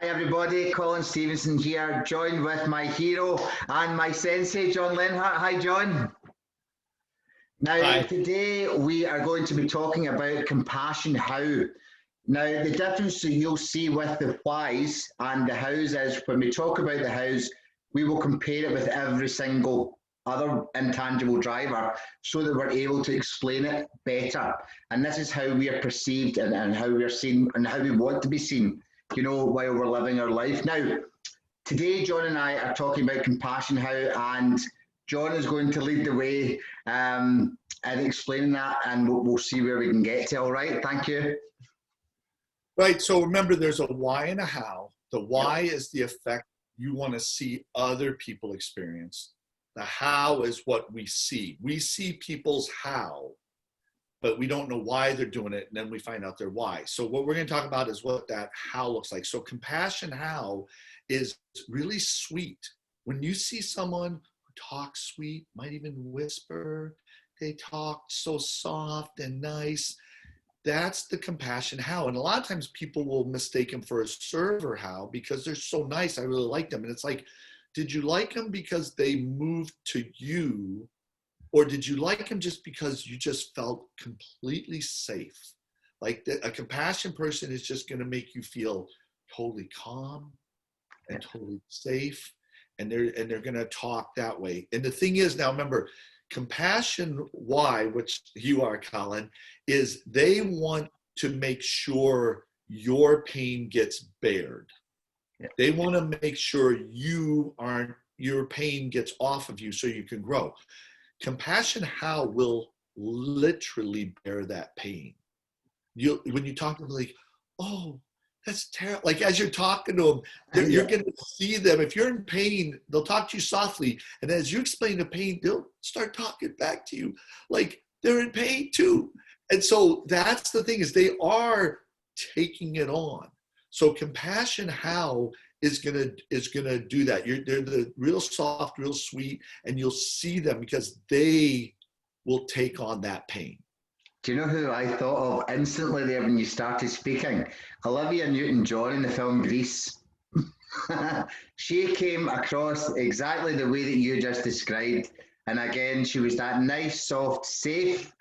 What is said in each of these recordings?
Hi everybody, Colin Stevenson here, joined with my hero and my sensei, John Lenhart. Hi John. Now Hi. today we are going to be talking about compassion how. Now the difference that you'll see with the whys and the hows is when we talk about the hows, we will compare it with every single other intangible driver so that we're able to explain it better. And this is how we are perceived and how we are seen and how we want to be seen, you know, while we're living our life. Now, today, John and I are talking about compassion how, and John is going to lead the way and explaining that, and we'll see where we can get to. All right, thank you. Right, so remember there's a why and a how. The why is the effect you want to see other people experience. The how is what we see. We see people's how, but we don't know why they're doing it, and then we find out their why. So what we're going to talk about is what that how looks like. So compassion how is really sweet. When you see someone who talks sweet, might even whisper, they talk so soft and nice, that's the compassion how. And a lot of times people will mistake them for a server how because they're so nice. I really like them. And it's like, did you like them because they moved to you? Or did you like them just because you just felt completely safe? Like a compassion person is just going to make you feel totally calm and totally safe. And they're going to talk that way. And the thing is, now remember, compassion why, which you are, Colin, is they want to make sure your pain gets bared. Yeah. They want to make sure your pain gets off of you so you can grow. Compassion how will literally bear that pain. When you talk to them, like, oh, that's terrible. Like as you're talking to them, you're going to see them. If you're in pain, they'll talk to you softly. And as you explain the pain, they'll start talking back to you like they're in pain too. And so that's the thing, is they are taking it on. So compassion how is gonna do that. They're the real soft, real sweet, and you'll see them because they will take on that pain. Do you know who I thought of instantly there when you started speaking? Olivia Newton-John in the film Grease. She came across exactly the way that you just described. And again, she was that nice, soft, safe.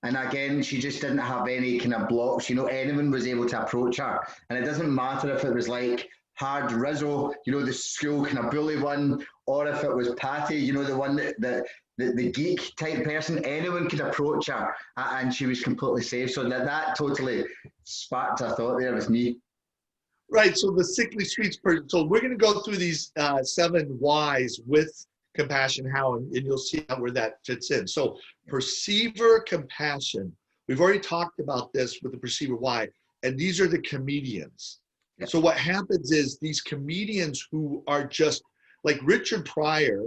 And again, she just didn't have any kind of blocks. You know, anyone was able to approach her. And it doesn't matter if it was like hard Rizzo, you know, the school kind of bully one, or if it was Patty, you know, the one the geek type person, anyone could approach her and she was completely safe. So that totally sparked a thought there with me. Right, so the sickly sweet person. So we're going to go through these 7 whys with compassion how, and you'll see where that fits in. So perceiver compassion, we've already talked about this with the perceiver why, and these are the comedians. Yep. So what happens is these comedians who are just, like Richard Pryor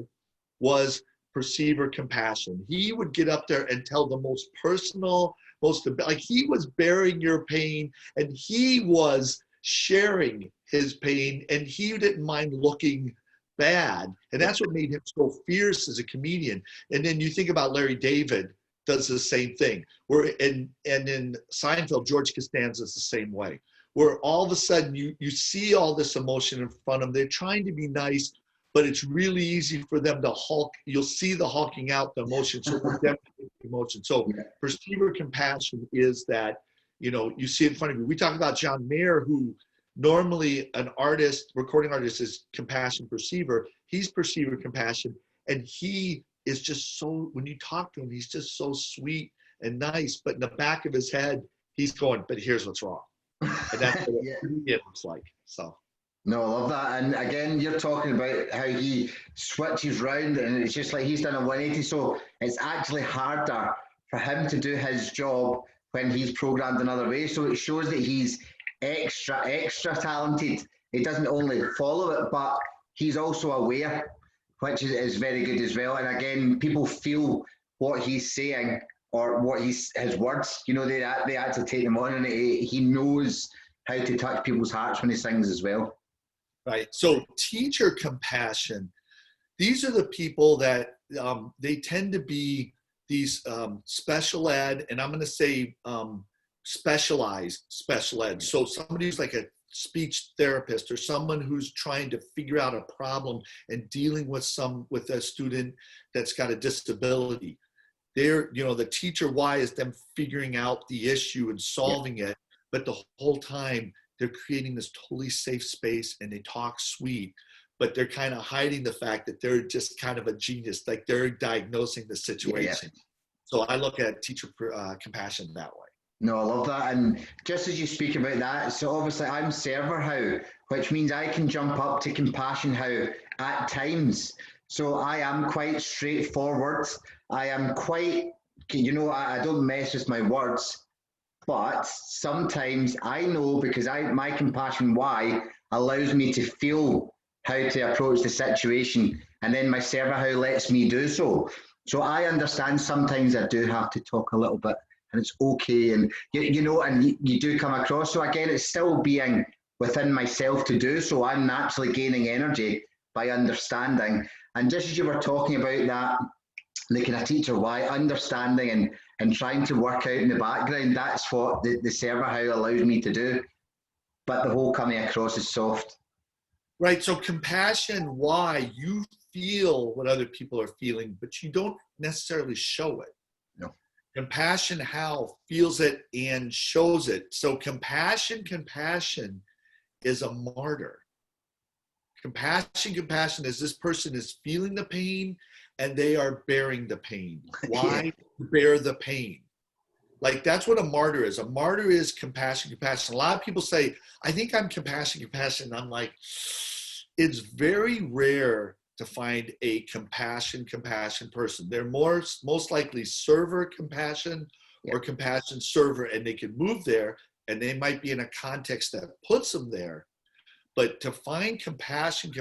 was perceiver compassion. He would get up there and tell the most personal, like he was bearing your pain and he was sharing his pain and he didn't mind looking bad. And that's what made him so fierce as a comedian. And then you think about Larry David does the same thing. And in Seinfeld, George Costanza is the same way, where all of a sudden you see all this emotion in front of them. They're trying to be nice, but it's really easy for them to hulk. You'll see the hulking out the emotion. So emotion. So perceiver compassion is that, you know, you see it in front of you. We talk about John Mayer, who normally an artist, recording artist, is compassion perceiver. He's perceiver compassion. And he is just so, when you talk to him, he's just so sweet and nice. But in the back of his head, he's going, but here's what's wrong. And that's what it looks like. So. No, I love that. And again, you're talking about how he switches round and it's just like he's done a 180. So it's actually harder for him to do his job when he's programmed another way. So it shows that he's extra talented. He doesn't only follow it, but he's also aware, which is very good as well. And again, people feel what he's saying or what his words, you know, they actually take them on, and he knows how to touch people's hearts when he sings as well. Right. So teacher compassion, these are the people that they tend to be these special ed, and I'm going to say specialized special ed. So somebody who's like a speech therapist or someone who's trying to figure out a problem and dealing with a student that's got a disability. The teacher why is them figuring out the issue and solving it, but the whole time they're creating this totally safe space and they talk sweet, but they're kind of hiding the fact that they're just kind of a genius, like they're diagnosing the situation. So I look at teacher compassion that way. No, I love that. And just as you speak about that, so obviously I'm server how, which means I can jump up to compassion how at times. So I am quite straightforward. I am quite, I don't mess with my words, but sometimes I know because my compassion why allows me to feel how to approach the situation. And then my server how lets me do so. So I understand sometimes I do have to talk a little bit. And it's okay, and and you do come across. So again, it's still being within myself to do. So I'm naturally gaining energy by understanding. And just as you were talking about that, the kind of teacher why, understanding and trying to work out in the background, that's what the server how allows me to do. But the whole coming across is soft. Right. So compassion, why you feel what other people are feeling, but you don't necessarily show it. No. Compassion, how feels it and shows it. So compassion is a martyr. Compassion is this person is feeling the pain and they are bearing the pain. Why bear the pain? Like that's what a martyr is. A martyr is compassion. A lot of people say, I think I'm compassion. I'm like, it's very rare to find a compassion person. They're most likely server compassion or compassion server, and they can move there and they might be in a context that puts them there. But to find compassion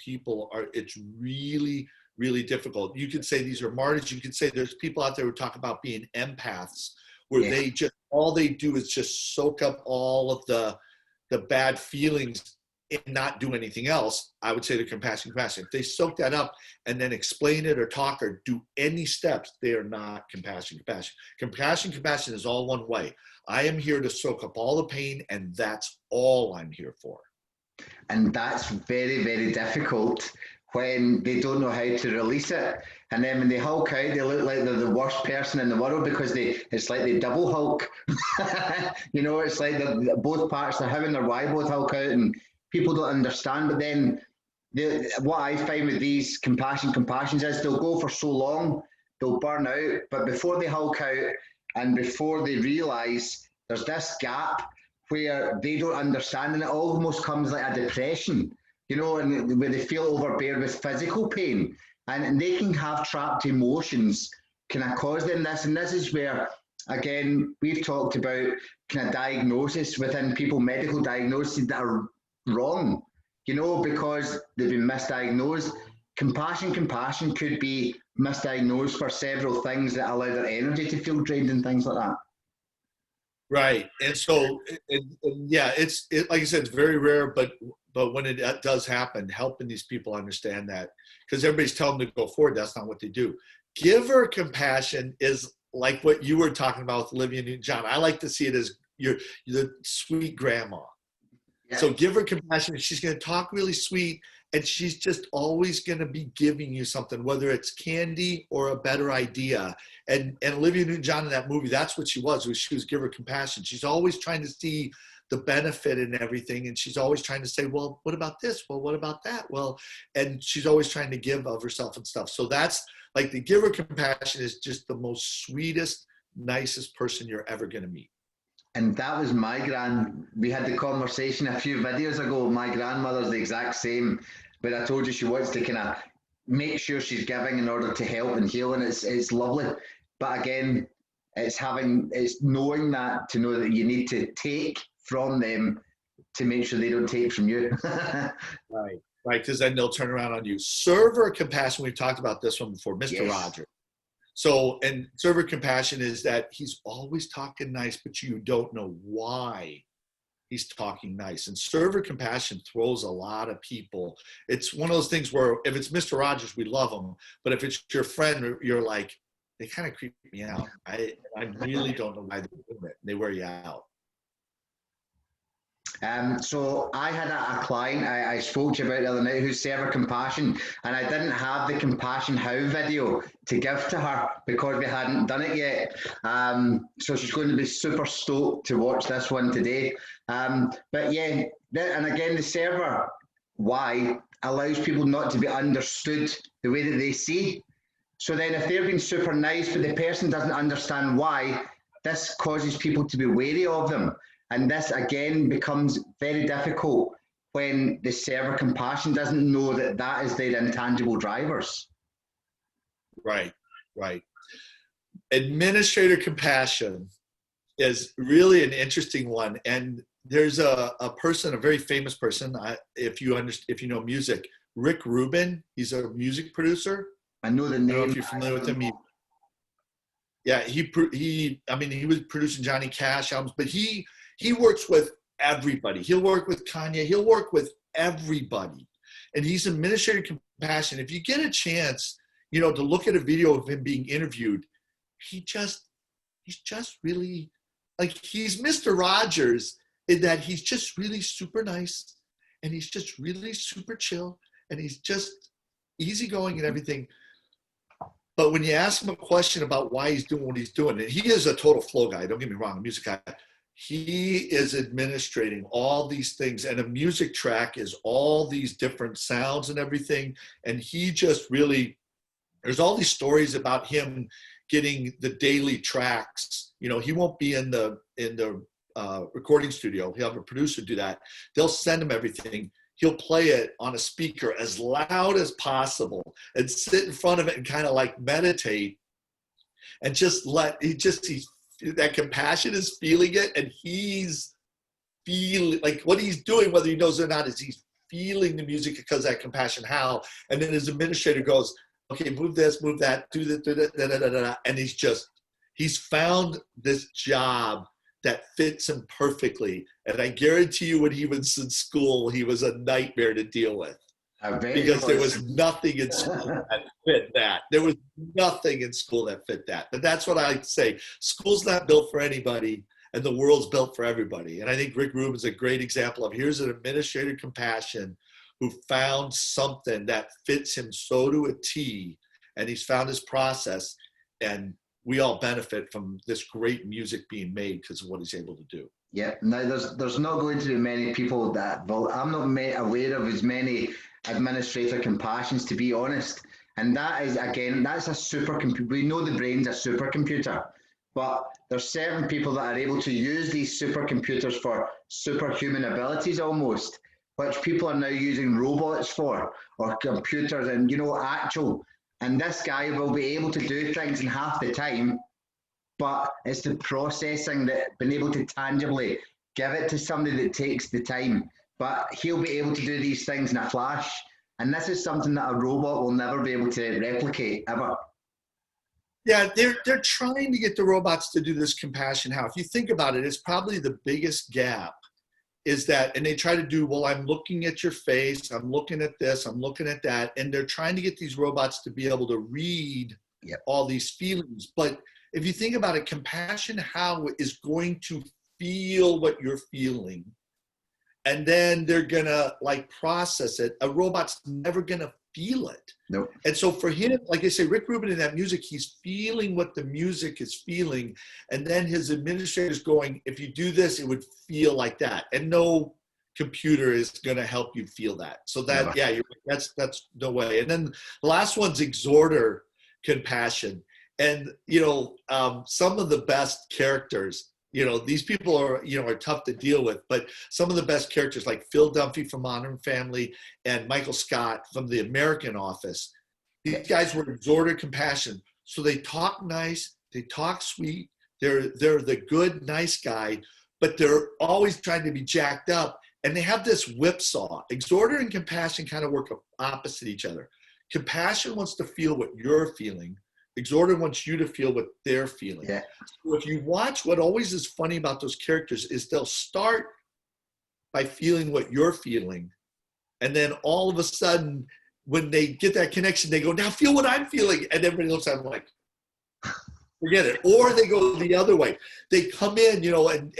people it's really, really difficult. You could say these are martyrs. You could say there's people out there who talk about being empaths, where they just, all they do is just soak up all of the bad feelings and not do anything else. I would say they're compassion. If they soak that up and then explain it or talk or do any steps, they are not compassion. Compassion is all one way. I am here to soak up all the pain, and that's all I'm here for. And that's very, very difficult when they don't know how to release it. And then when they hulk out, they look like they're the worst person in the world because it's like they double hulk. It's like both parts, they're having their why both hulk out, and people don't understand. But then what I find with these compassions is they'll go for so long, they'll burn out. But before they hulk out and before they realize there's this gap where they don't understand, and it almost comes like a depression, and where they feel overbeared with physical pain, and they can have trapped emotions can cause them this. And this is where, again, we've talked about kind of diagnosis within people, medical diagnoses that are wrong, because they've been misdiagnosed. Compassion could be misdiagnosed for several things that allow their energy to feel drained and things like that. Right. And so, it's like I said, it's very rare, but when it does happen, helping these people understand that, because everybody's telling them to go forward, that's not what they do. Giver compassion is like what you were talking about with Olivia Newton-John. I like to see it as you're the sweet grandma. Yeah. So give her compassion. She's going to talk really sweet, and she's just always going to be giving you something, whether it's candy or a better idea. And Olivia Newton-John in that movie, that's what she was give her compassion. She's always trying to see the benefit in everything, and she's always trying to say, well, what about this? Well, what about that? Well, and she's always trying to give of herself and stuff. So that's like the giver compassion is just the most sweetest, nicest person you're ever going to meet. And that was we had the conversation a few videos ago. My grandmother's the exact same, but I told you she wants to kind of make sure she's giving in order to help and heal. And it's lovely. But again, it's knowing that, to know that you need to take from them to make sure they don't take from you. Right, because then they'll turn around on you. Server compassion, we've talked about this one before, Mr. Rogers. So, and server compassion is that he's always talking nice, but you don't know why he's talking nice. And server compassion throws a lot of people. It's one of those things where if it's Mr. Rogers, we love him. But if it's your friend, you're like, they kind of creep me out. I really don't know why they're doing it. They wear you out. So I had a client I spoke to you about the other night who's server compassion, and I didn't have the compassion how video to give to her because we hadn't done it yet. So she's going to be super stoked to watch this one today. But yeah, and again, the server why allows people not to be understood the way that they see. So then if they're being super nice, but the person doesn't understand why, this causes people to be wary of them. And this again becomes very difficult when the server compassion doesn't know that that is their intangible drivers. Right, right. Administrator compassion is really an interesting one. And there's a person, a very famous person, if you know music, Rick Rubin, he's a music producer. I know the name. I don't know if you're familiar with him. Yeah, he was producing Johnny Cash albums, but he works with everybody. He'll work with Kanye. He'll work with everybody. And he's administrative compassion. If you get a chance, to look at a video of him being interviewed, he's just really, like, he's Mr. Rogers in that he's just really super nice and he's just really super chill and he's just easygoing and everything. But when you ask him a question about why he's doing what he's doing, and he is a total flow guy, don't get me wrong, a music guy, he is administrating all these things, and a music track is all these different sounds and everything. And he just really, there's all these stories about him getting the daily tracks. He won't be in the recording studio. He'll have a producer do that. They'll send him everything. He'll play it on a speaker as loud as possible and sit in front of it and kind of like meditate and just that compassion is feeling it. And he's feeling like what he's doing, whether he knows it or not, is he's feeling the music because that compassion how. And then his administrator goes, okay, move this, move that, do that, da, da, da, da, da. And he's found this job that fits him perfectly. And I guarantee you when he was in school, he was a nightmare to deal with. Because there was nothing in school that fit that. There was nothing in school that fit that. But that's what I say. School's not built for anybody, and the world's built for everybody. And I think Rick Rubin's a great example of here's an administrator compassion who found something that fits him so to a T, and he's found his process, and we all benefit from this great music being made because of what he's able to do. Yeah, now there's not going to be many people that, well, I'm not aware of as many administrator compassions, to be honest. And that is, again, that's a supercomputer. We know the brain's a supercomputer, but there's certain people that are able to use these supercomputers for superhuman abilities almost, which people are now using robots for, or computers, and actual. And this guy will be able to do things in half the time, but it's the processing that being able to tangibly give it to somebody that takes the time. But he'll be able to do these things in a flash. And this is something that a robot will never be able to replicate ever. Yeah, they're trying to get the robots to do this compassion how. If you think about it, it's probably the biggest gap is that, and they try to do, well, I'm looking at your face, I'm looking at this, I'm looking at that, and they're trying to get these robots to be able to read all these feelings. But if you think about it, compassion how is going to feel what you're feeling, and then they're gonna like process it. A robot's never gonna feel it. Nope. And so for him, like I say, Rick Rubin in that music, he's feeling what the music is feeling. And then his administrator's going, if you do this, it would feel like that. And no computer is going to help you feel that. So that, that's no way. And then the last one's exhorter compassion. And, some of the best characters, these people are tough to deal with, but some of the best characters like Phil Dunphy from Modern Family and Michael Scott from The American Office, these guys were exhorter compassion. So they talk nice, they talk sweet, they're the good, nice guy, but they're always trying to be jacked up. And they have this whipsaw. Exhorter and compassion kind of work opposite each other. Compassion wants to feel what you're feeling. Exhorter wants you to feel what they're feeling. Yeah. So if you watch, what always is funny about those characters is they'll start by feeling what you're feeling. And then all of a sudden, when they get that connection, they go, now feel what I'm feeling. And everybody looks at them like, forget it. Or they go the other way. They come in, you know, and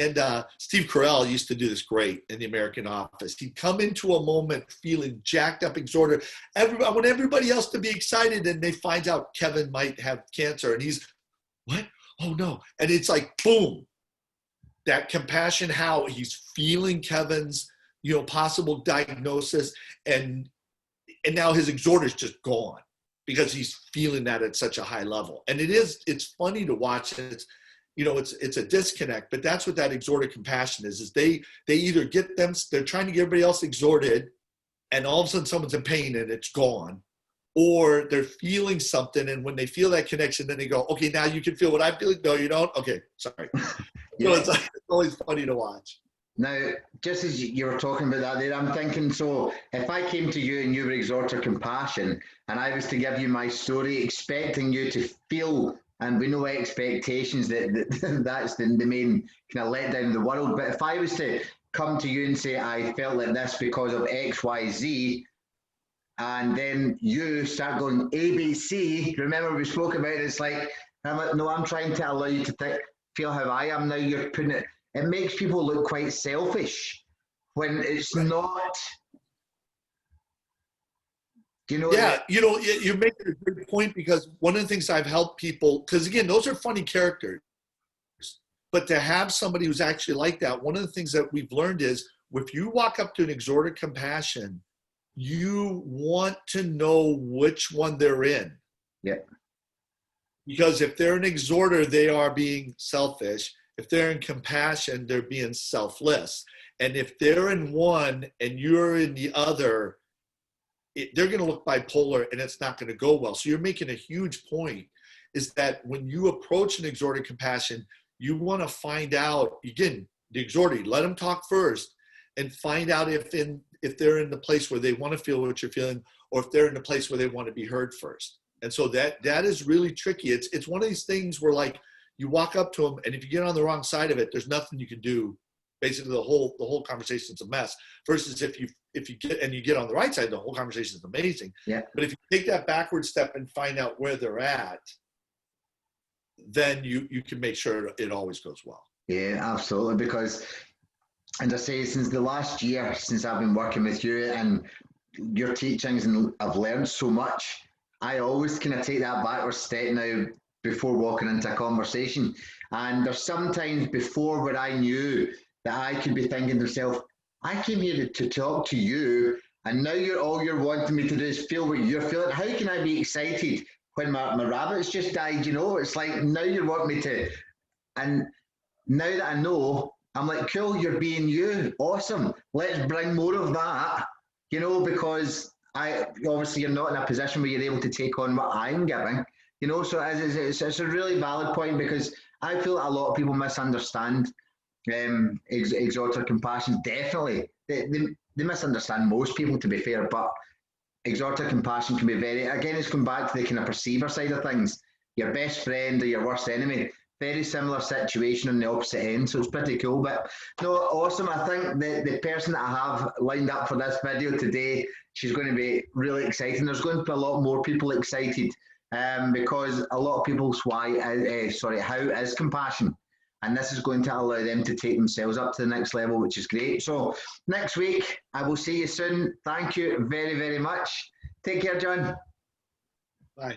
Steve Carell used to do this great in The American Office. He'd come into a moment feeling jacked up, exhorted. I want everybody else to be excited, and they find out Kevin might have cancer, and he's, what? Oh no. And it's like, boom, that compassion, how he's feeling Kevin's, you know, possible diagnosis, and now his exhorter's just gone because he's feeling that at such a high level. And it's funny to watch. It's, you know, it's a disconnect, but that's what that exhorted compassion is they either get them, they're trying to get everybody else exhorted, and all of a sudden someone's in pain and it's gone, or they're feeling something, and when they feel that connection, then they go, okay, now you can feel what I'm feeling. No, you don't. Okay, sorry. Yeah. So it's always funny to watch. Now, just as you were talking about that there, I'm thinking, so if I came to you and you were exhorter compassion, and I was to give you my story, expecting you to feel, and we know expectations, that's the main kind of letdown of the world. But if I was to come to you and say, I felt like this because of X, Y, Z, and then you start going ABC, remember we spoke about it, it's like, I'm like, no, I'm trying to allow you to feel how I am now. You're putting it, it makes people look quite selfish when it's not. You know? Yeah, you know, you're making a good point, because one of the things I've helped people, because again, those are funny characters, but to have somebody who's actually like that, one of the things that we've learned is, if you walk up to an exhorter compassion, you want to know which one they're in. Yeah. Because if they're an exhorter, they are being selfish. If they're in compassion, they're being selfless. And if they're in one and you're in the other, they're going to look bipolar, and it's not going to go well. So you're making a huge point, is that when you approach an exhorter compassion, you want to find out, again, the exhorter, let them talk first, and find out if they're in the place where they want to feel what you're feeling, or if they're in the place where they want to be heard first. And so that is really tricky. It's one of these things where, like, you walk up to them, and if you get on the wrong side of it, there's nothing you can do. Basically, the whole conversation is a mess. Versus if you get on the right side, the whole conversation is amazing. Yeah. But if you take that backward step and find out where they're at, then you can make sure it always goes well. Yeah, absolutely. Because, as I say, since the last year, since I've been working with you and your teachings, and I've learned so much, I always kind of take that backward step now before walking into a conversation. And there's sometimes before where I knew that I could be thinking to myself, I came here to talk to you, and now all you're wanting me to do is feel what you're feeling. How can I be excited when my rabbit's just died? You know, it's like, now you want me to, and now that I know, I'm like, cool, you're being you, awesome. Let's bring more of that, you know, because obviously you're not in a position where you're able to take on what I'm giving, you know. So it's a really valid point, because I feel that a lot of people misunderstand exhorter compassion. Definitely, they misunderstand most people, to be fair, but exhorter compassion can be it's come back to the kind of perceiver side of things. Your best friend or your worst enemy, very similar situation on the opposite end, so it's pretty cool. But no, awesome. I think the person that I have lined up for this video today, she's going to be really exciting. There's going to be a lot more people excited, because a lot of people's how is compassion, and this is going to allow them to take themselves up to the next level, which is great. So next week, I will see you soon. Thank you very, very much. Take care, John. Bye.